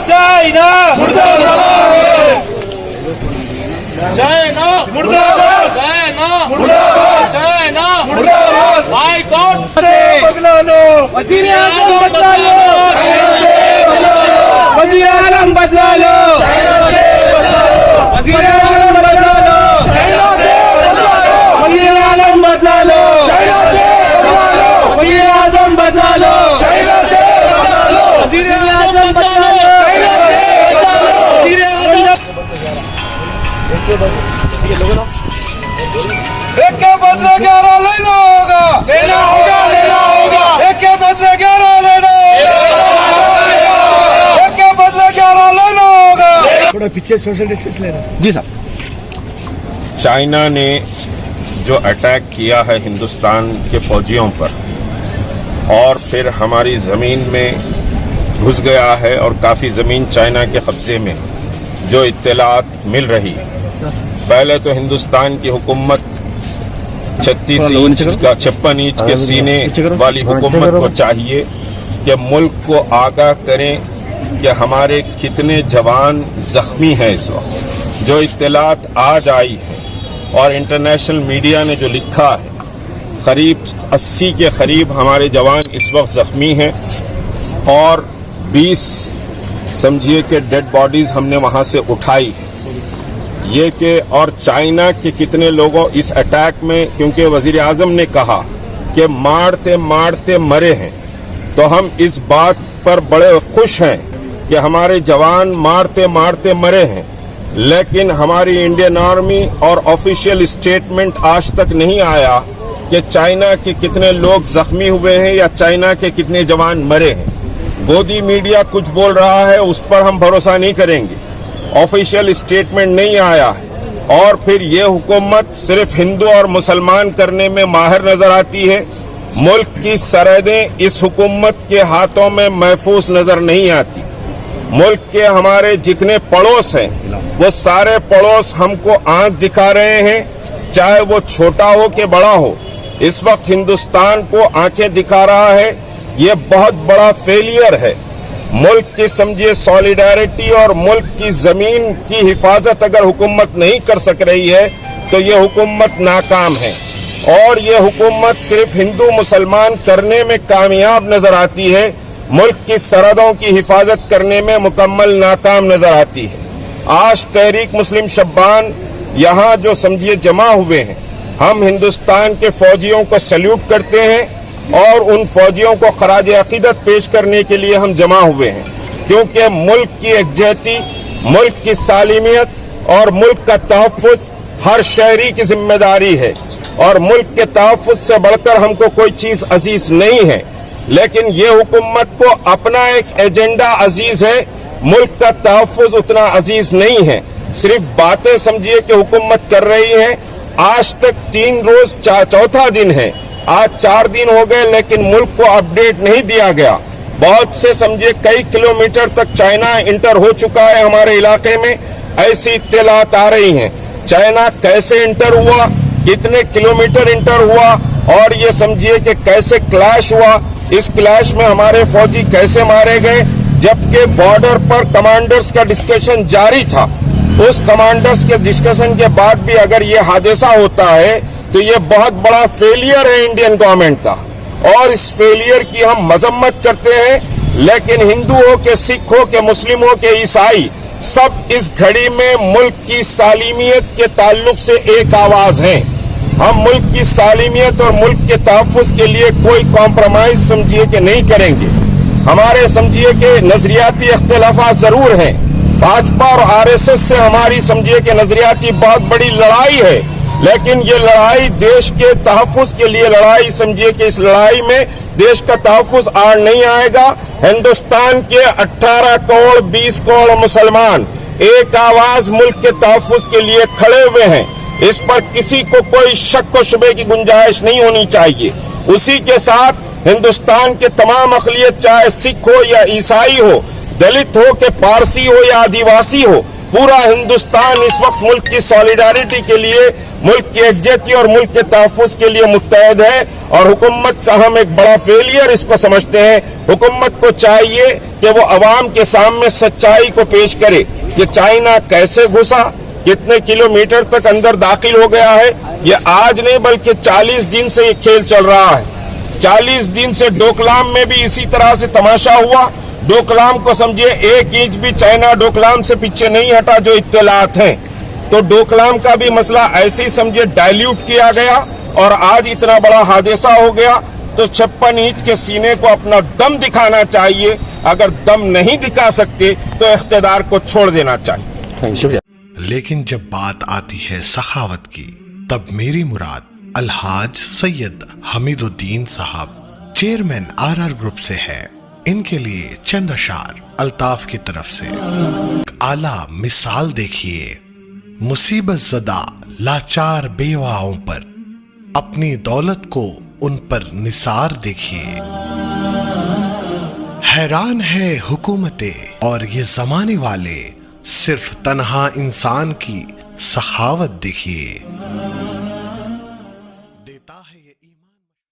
China मुर्दाबाद, China मुर्दाबाद, China मुर्दाबाद, चाइना मुर्दाबाद, बाइकआउट से बदला लो, वज़ीर आज़म बदला लो, वज़ीर आज़म बदला लो, वज़ीर आज़म बदला लो, वज़ीर आज़म बदला लो, वज़ीर आज़म बदला लो, वज़ीर आज़म बदला लो, एक के बदले 11 लेना होगा, लेना होगा, लेना होगा, एक के बदले 11 लेना होगा, एक के बदले 11 लेना होगा। थोड़ा पीछे सोशल डिस्टेंस लेना जी साहब। चाइना ने जो अटैक किया है हिंदुस्तान के फौजियों पर और फिर हमारी ज़मीन में घुस गया है और काफ़ी ज़मीन चाइना के कब्ज़े में जो इत्तलात मिल रही है। पहले तो हिंदुस्तान की हुकूमत 56 इंच का 56 इंच के सीने वाली हुकूमत को चाहिए कि मुल्क को आगाह करें कि हमारे कितने जवान जख्मी हैं इस वक्त। जो इत्तलात आज आई है और इंटरनेशनल मीडिया ने जो लिखा है, करीब 80 के करीब हमारे जवान इस वक्त जख्मी हैं और 20 समझिए कि डेड बॉडीज हमने वहां से उठाई है। ये कि और चाइना के कितने लोगों इस अटैक में, क्योंकि वजीर आजम ने कहा कि मारते मारते मरे हैं, तो हम इस बात पर बड़े खुश हैं कि हमारे जवान मारते मारते मरे हैं, लेकिन हमारी इंडियन आर्मी और ऑफिशियल स्टेटमेंट आज तक नहीं आया कि चाइना के कितने लोग जख्मी हुए हैं या चाइना के कितने जवान मरे हैं। गोदी मीडिया कुछ बोल रहा है, उस पर हम भरोसा नहीं करेंगे। ऑफिशियल स्टेटमेंट नहीं आया है और फिर ये हुकूमत सिर्फ हिंदू और मुसलमान करने में माहिर नजर आती है। मुल्क की सरहदें इस हुकूमत के हाथों में महफूज नजर नहीं आती। मुल्क के हमारे जितने पड़ोस हैं वो सारे पड़ोस हमको आंख दिखा रहे हैं, चाहे वो छोटा हो कि बड़ा हो। इस वक्त हिंदुस्तान को आंखें दिखा रहा है। ये बहुत बड़ा फेलियर है। मुल्क की समझिए सॉलिडारिटी और मुल्क की जमीन की हिफाजत अगर हुकूमत नहीं कर सक रही है तो ये हुकूमत नाकाम है और ये हुकूमत सिर्फ हिंदू मुसलमान करने में कामयाब नजर आती है, मुल्क की सरहदों की हिफाजत करने में मुकम्मल नाकाम नजर आती है। आज तहरीक मुस्लिम शब्बान यहाँ जो समझिए जमा हुए हैं, हम हिंदुस्तान के फौजियों को सैल्यूट करते हैं और उन फौजियों को खराज अकीदत पेश करने के लिए हम जमा हुए हैं, क्योंकि मुल्क की एकजहती, मुल्क की सालिमियत और मुल्क का तहफ़्फ़ुज़ हर शहरी की जिम्मेदारी है और मुल्क के तहफ़्फ़ुज़ से बढ़कर हमको कोई चीज़ अजीज नहीं है। लेकिन ये हुकूमत को अपना एक एजेंडा अजीज है, मुल्क का तहफ़्फ़ुज़ उतना अजीज नहीं है। सिर्फ बातें समझिए कि हुकूमत कर रही है। आज तक 3 रोज चौथा दिन है, आज 4 दिन हो गए लेकिन मुल्क को अपडेट नहीं दिया गया। बहुत से समझिए कई किलोमीटर तक चाइना इंटर हो चुका है हमारे इलाके में, ऐसी इत्तलात आ रही हैं। चाइना कैसे इंटर हुआ, कितने किलोमीटर इंटर हुआ और ये समझिए कि कैसे क्लैश हुआ, इस क्लैश में हमारे फौजी कैसे मारे गए, जबकि बॉर्डर पर कमांडर्स का डिस्कशन जारी था। उस कमांडर्स के डिस्कशन के बाद भी अगर ये हादसा होता है तो ये बहुत बड़ा फेलियर है इंडियन गवर्नमेंट का और इस फेलियर की हम मजम्मत करते हैं। लेकिन हिंदू हो के सिख हो के मुस्लिम हो के ईसाई, सब इस घड़ी में मुल्क की सालिमियत के ताल्लुक से एक आवाज हैं। हम मुल्क की सालिमियत और मुल्क के तहफ़्फ़ुज़ के लिए कोई कॉम्प्रोमाइज समझिए कि नहीं करेंगे। हमारे समझिए कि नजरियाती इख्तिलाफात जरूर हैं, भाजपा और आरएसएस से हमारी समझिए कि नजरियाती बहुत बड़ी लड़ाई है, लेकिन ये लड़ाई देश के तहफ़्फ़ुज़ के लिए लड़ाई समझिए कि इस लड़ाई में देश का तहफ़्फ़ुज़ आड़ नहीं आएगा। हिंदुस्तान के 18 करोड़ 20 करोड़ मुसलमान एक आवाज मुल्क के तहफ़्फ़ुज़ के लिए खड़े हुए हैं। इस पर किसी को कोई शक व शुबे की गुंजाइश नहीं होनी चाहिए। उसी के साथ हिंदुस्तान के तमाम अक़लियत, चाहे सिख हो या ईसाई हो, दलित हो कि पारसी हो या आदिवासी हो, पूरा हिंदुस्तान इस वक्त मुल्क की सॉलिडारिटी के लिए मुल्क की यकजहती और मुल्क के तहफ़्फ़ुज़ के लिए मुत्तहद है और हुकूमत का हम एक बड़ा फेलियर इसको समझते हैं। हुकूमत को चाहिए कि वो अवाम के सामने सच्चाई को पेश करे कि चाइना कैसे घुसा, कितने किलोमीटर तक अंदर दाखिल हो गया है। ये आज नहीं बल्कि 40 दिन से ये खेल चल रहा है। 40 दिन से डोकलाम में भी इसी तरह से तमाशा हुआ। डोकलाम को समझिए 1 इंच भी चाइना डोकलाम से पीछे नहीं हटा, जो इत्तलात हैं। तो डोकलाम का भी मसला ऐसे ही समझिए डाइल्यूट किया गया और आज इतना बड़ा हादसा हो गया। तो 56 इंच के सीने को अपना दम दिखाना चाहिए। अगर दम नहीं दिखा सकते तो इख्तिदार को छोड़ देना चाहिए। लेकिन जब बात आती है सखावत की, तब मेरी मुराद अलहाज सैयद हमीदुद्दीन साहब चेयरमैन RR ग्रुप से है। इनके लिए चंद अशार अल्ताफ की तरफ से। आला मिसाल देखिए, मुसीबत ज़दा लाचार बेवाओं पर अपनी दौलत को उन पर निसार देखिए। हैरान है हुकूमतें और ये ज़माने वाले, सिर्फ तन्हा इंसान की सखावत देखिए।